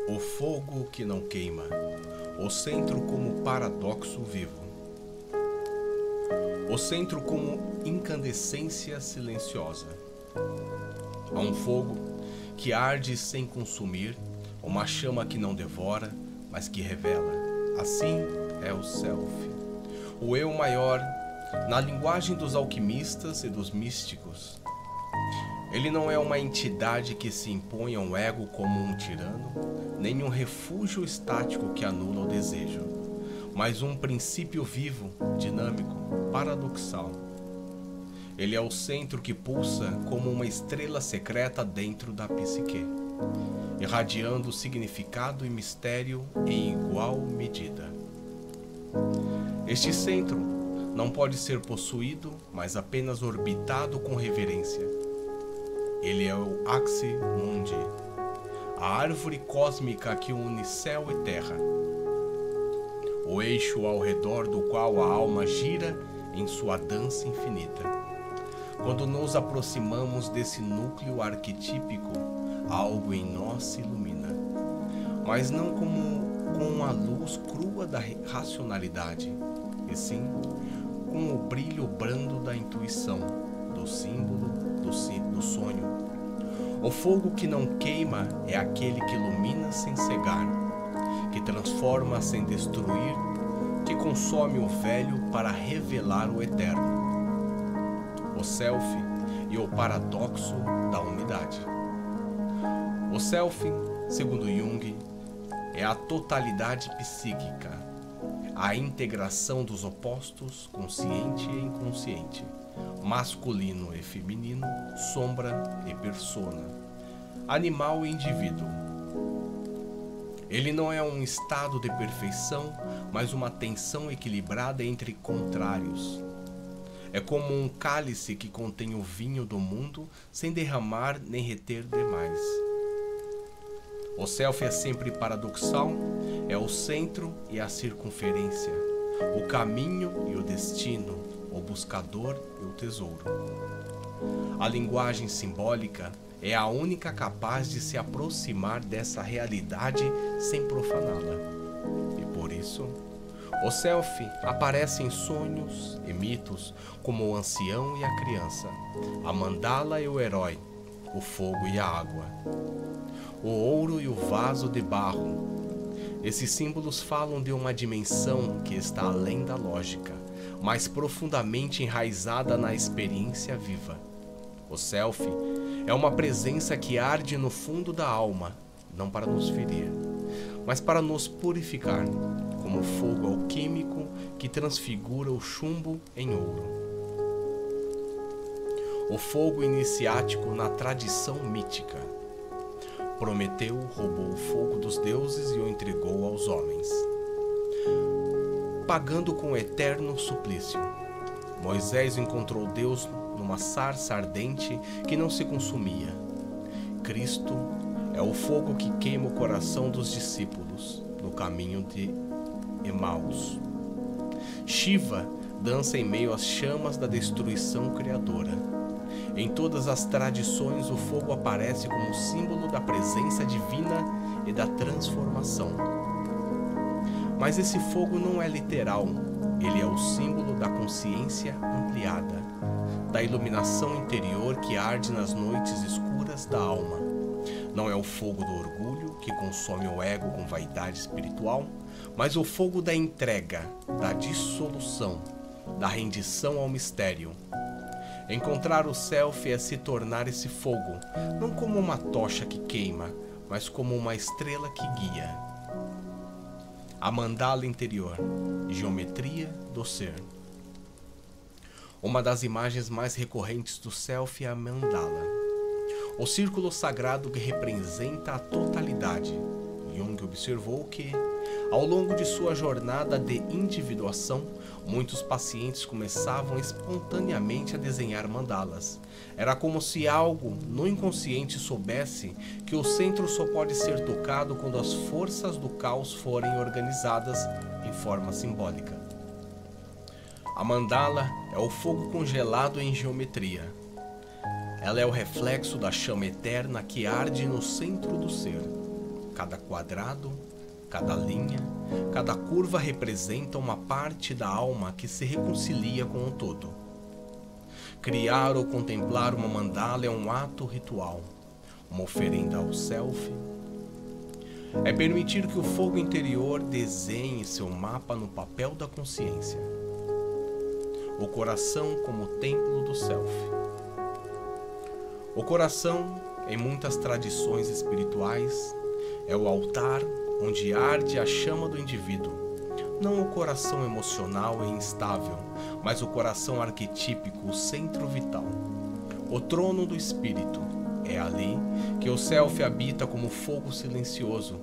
O fogo que não queima, o centro como paradoxo vivo. O centro como incandescência silenciosa. Há um fogo que arde sem consumir, uma chama que não devora, mas que revela. Assim é o self, o eu maior, na linguagem dos alquimistas e dos místicos. Ele não é uma entidade que se impõe ao ego como um tirano, nem um refúgio estático que anula o desejo, mas um princípio vivo, dinâmico, paradoxal. Ele é o centro que pulsa como uma estrela secreta dentro da psique, irradiando significado e mistério em igual medida. Este centro não pode ser possuído, mas apenas orbitado com reverência. Ele é o Axis Mundi, a árvore cósmica que une céu e terra, o eixo ao redor do qual a alma gira em sua dança infinita. Quando nos aproximamos desse núcleo arquetípico, algo em nós se ilumina, mas não como com a luz crua da racionalidade, e sim com o brilho brando da intuição, do símbolo, do sonho. O fogo que não queima é aquele que ilumina sem cegar, que transforma sem destruir, que consome o velho para revelar o eterno. O self e o paradoxo da unidade. O self, segundo Jung, é a totalidade psíquica, a integração dos opostos, consciente e inconsciente, masculino e feminino, sombra e persona, animal e indivíduo. Ele não é um estado de perfeição, mas uma tensão equilibrada entre contrários. É como um cálice que contém o vinho do mundo sem derramar nem reter demais. O self é sempre paradoxal, é o centro e a circunferência, o caminho e o destino, o buscador e o tesouro. A linguagem simbólica é a única capaz de se aproximar dessa realidade sem profaná-la. E por isso, o self aparece em sonhos e mitos como o ancião e a criança, a mandala e o herói, o fogo e a água, o ouro e o vaso de barro. Esses símbolos falam de uma dimensão que está além da lógica, mais profundamente enraizada na experiência viva. O self é uma presença que arde no fundo da alma, não para nos ferir, mas para nos purificar, como fogo alquímico que transfigura o chumbo em ouro. O fogo iniciático na tradição mítica. Prometeu roubou o fogo dos deuses e o entregou aos homens, pagando com o eterno suplício. Moisés encontrou Deus numa sarça ardente que não se consumia. Cristo é o fogo que queima o coração dos discípulos no caminho de Emaús. Shiva dança em meio às chamas da destruição criadora. Em todas as tradições, o fogo aparece como símbolo da presença divina e da transformação. Mas esse fogo não é literal, ele é o símbolo da consciência ampliada, da iluminação interior que arde nas noites escuras da alma. Não é o fogo do orgulho que consome o ego com vaidade espiritual, mas o fogo da entrega, da dissolução, da rendição ao mistério. Encontrar o self é se tornar esse fogo, não como uma tocha que queima, mas como uma estrela que guia. A mandala interior, geometria do ser. Uma das imagens mais recorrentes do self é a mandala, o círculo sagrado que representa a totalidade. Jung observou que, ao longo de sua jornada de individuação, muitos pacientes começavam espontaneamente a desenhar mandalas. Era como se algo no inconsciente soubesse que o centro só pode ser tocado quando as forças do caos forem organizadas em forma simbólica. A mandala é o fogo congelado em geometria. Ela é o reflexo da chama eterna que arde no centro do ser. Cada quadrado, cada linha, cada curva representa uma parte da alma que se reconcilia com o todo. Criar ou contemplar uma mandala é um ato ritual, uma oferenda ao self. É permitir que o fogo interior desenhe seu mapa no papel da consciência. O coração como templo do self. O coração, em muitas tradições espirituais, é o altar onde arde a chama do indivíduo. Não o coração emocional e instável, mas o coração arquetípico, o centro vital. O trono do espírito. É ali que o self habita como fogo silencioso,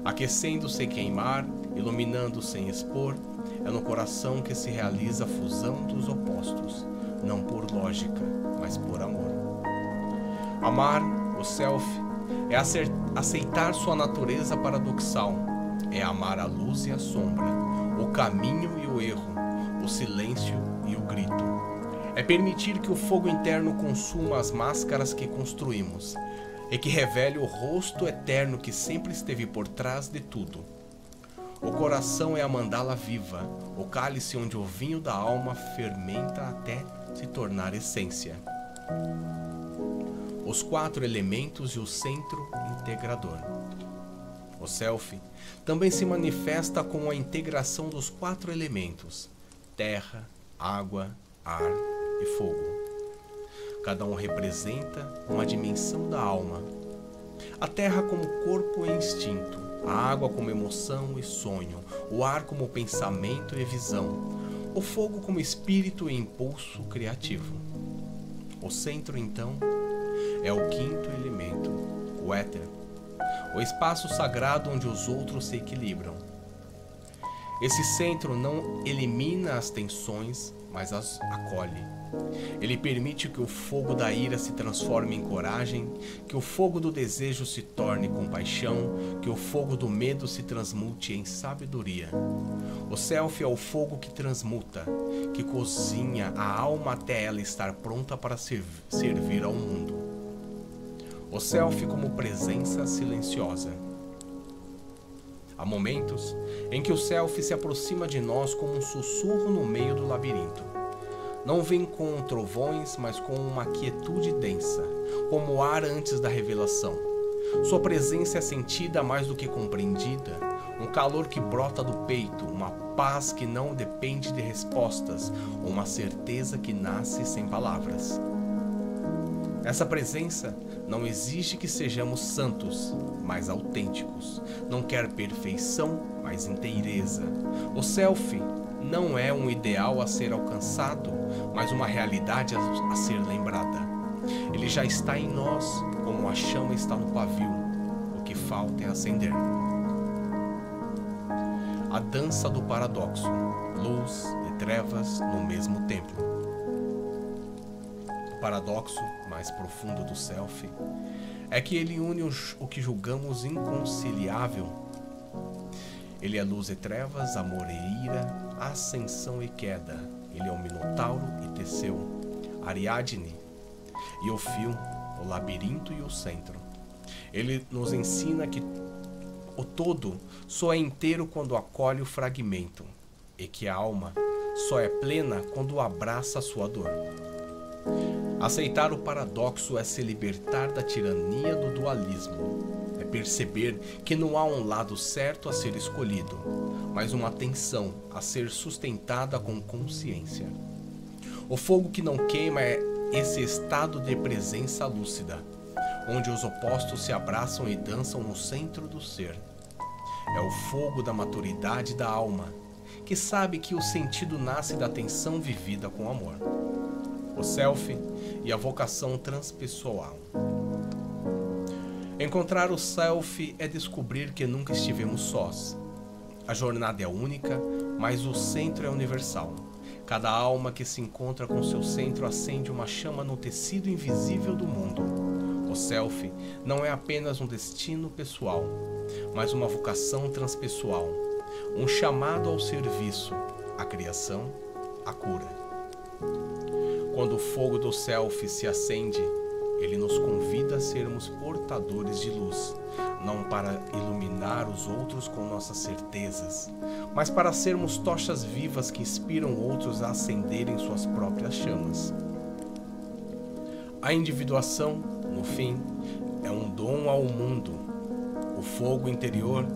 aquecendo sem queimar, iluminando sem expor. É no coração que se realiza a fusão dos opostos, não por lógica, mas por amor. Amar, o self, é aceitar sua natureza paradoxal. É amar a luz e a sombra, o caminho e o erro, o silêncio e o grito. É permitir que o fogo interno consuma as máscaras que construímos e que revele o rosto eterno que sempre esteve por trás de tudo. O coração é a mandala viva, o cálice onde o vinho da alma fermenta até se tornar essência. Os 4 elementos e o centro integrador. O self também se manifesta com a integração dos 4 elementos: terra, água, ar e fogo. Cada um representa uma dimensão da alma. A terra como corpo e instinto, a água como emoção e sonho, o ar como pensamento e visão, o fogo como espírito e impulso criativo. O centro, então, é o 5º elemento, o éter, o espaço sagrado onde os outros se equilibram. Esse centro não elimina as tensões, mas as acolhe. Ele permite que o fogo da ira se transforme em coragem, que o fogo do desejo se torne compaixão, que o fogo do medo se transmute em sabedoria. O self é o fogo que transmuta, que cozinha a alma até ela estar pronta para servir ao mundo. O self como presença silenciosa. Há momentos em que o self se aproxima de nós como um sussurro no meio do labirinto. Não vem com trovões, mas com uma quietude densa, como o ar antes da revelação. Sua presença é sentida mais do que compreendida, um calor que brota do peito, uma paz que não depende de respostas, uma certeza que nasce sem palavras. Essa presença não exige que sejamos santos, mas autênticos. Não quer perfeição, mas inteireza. O self não é um ideal a ser alcançado, mas uma realidade a ser lembrada. Ele já está em nós, como a chama está no pavio. O que falta é acender. A dança do paradoxo, luz e trevas no mesmo tempo. O paradoxo mais profundo do self é que ele une o que julgamos inconciliável. Ele é luz e trevas, amor e ira, ascensão e queda. Ele é o Minotauro e Teseu, Ariadne e o fio, o labirinto e o centro. Ele nos ensina que o todo só é inteiro quando acolhe o fragmento e que a alma só é plena quando abraça a sua dor. Aceitar o paradoxo é se libertar da tirania do dualismo. É perceber que não há um lado certo a ser escolhido, mas uma tensão a ser sustentada com consciência. O fogo que não queima é esse estado de presença lúcida, onde os opostos se abraçam e dançam no centro do ser. É o fogo da maturidade da alma, que sabe que o sentido nasce da tensão vivida com amor. O self e a vocação transpessoal. Encontrar o self é descobrir que nunca estivemos sós. A jornada é única, mas o centro é universal. Cada alma que se encontra com seu centro acende uma chama no tecido invisível do mundo. O self não é apenas um destino pessoal, mas uma vocação transpessoal, um chamado ao serviço, à criação, à cura. Quando o fogo do self se acende, ele nos convida a sermos portadores de luz, não para iluminar os outros com nossas certezas, mas para sermos tochas vivas que inspiram outros a acenderem suas próprias chamas. A individuação, no fim, é um dom ao mundo. O fogo interior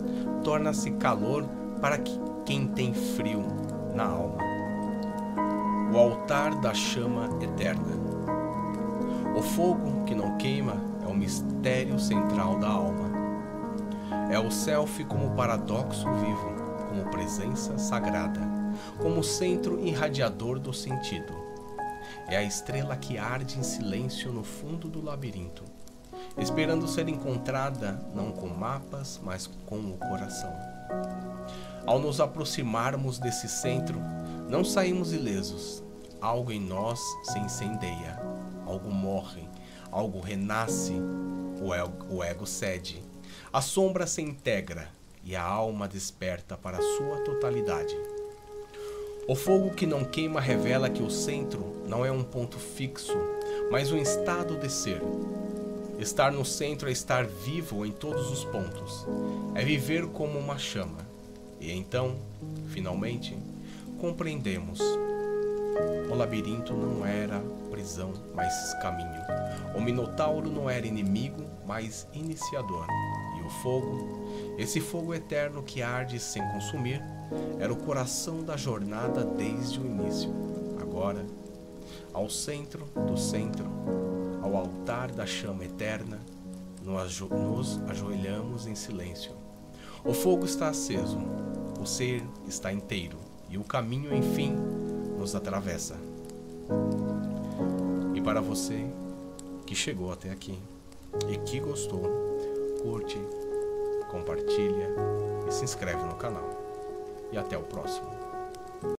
torna-se calor para quem tem frio na alma. O altar da chama eterna. O fogo que não queima é o mistério central da alma. É o self como paradoxo vivo, como presença sagrada, como centro irradiador do sentido. É a estrela que arde em silêncio no fundo do labirinto, esperando ser encontrada não com mapas, mas com o coração. Ao nos aproximarmos desse centro, não saímos ilesos. Algo em nós se incendeia, algo morre, algo renasce, o ego cede, a sombra se integra e a alma desperta para a sua totalidade. O fogo que não queima revela que o centro não é um ponto fixo, mas um estado de ser. Estar no centro é estar vivo em todos os pontos, é viver como uma chama. E então, finalmente, compreendemos. O labirinto não era prisão, mas caminho. O minotauro não era inimigo, mas iniciador. E o fogo, esse fogo eterno que arde sem consumir, era o coração da jornada desde o início. Agora, ao centro do centro, ao altar da chama eterna, nos ajoelhamos em silêncio. O fogo está aceso, o ser está inteiro e o caminho, enfim, nos atravessa. E para você que chegou até aqui e que gostou, curte, compartilha e se inscreve no canal. E até o próximo.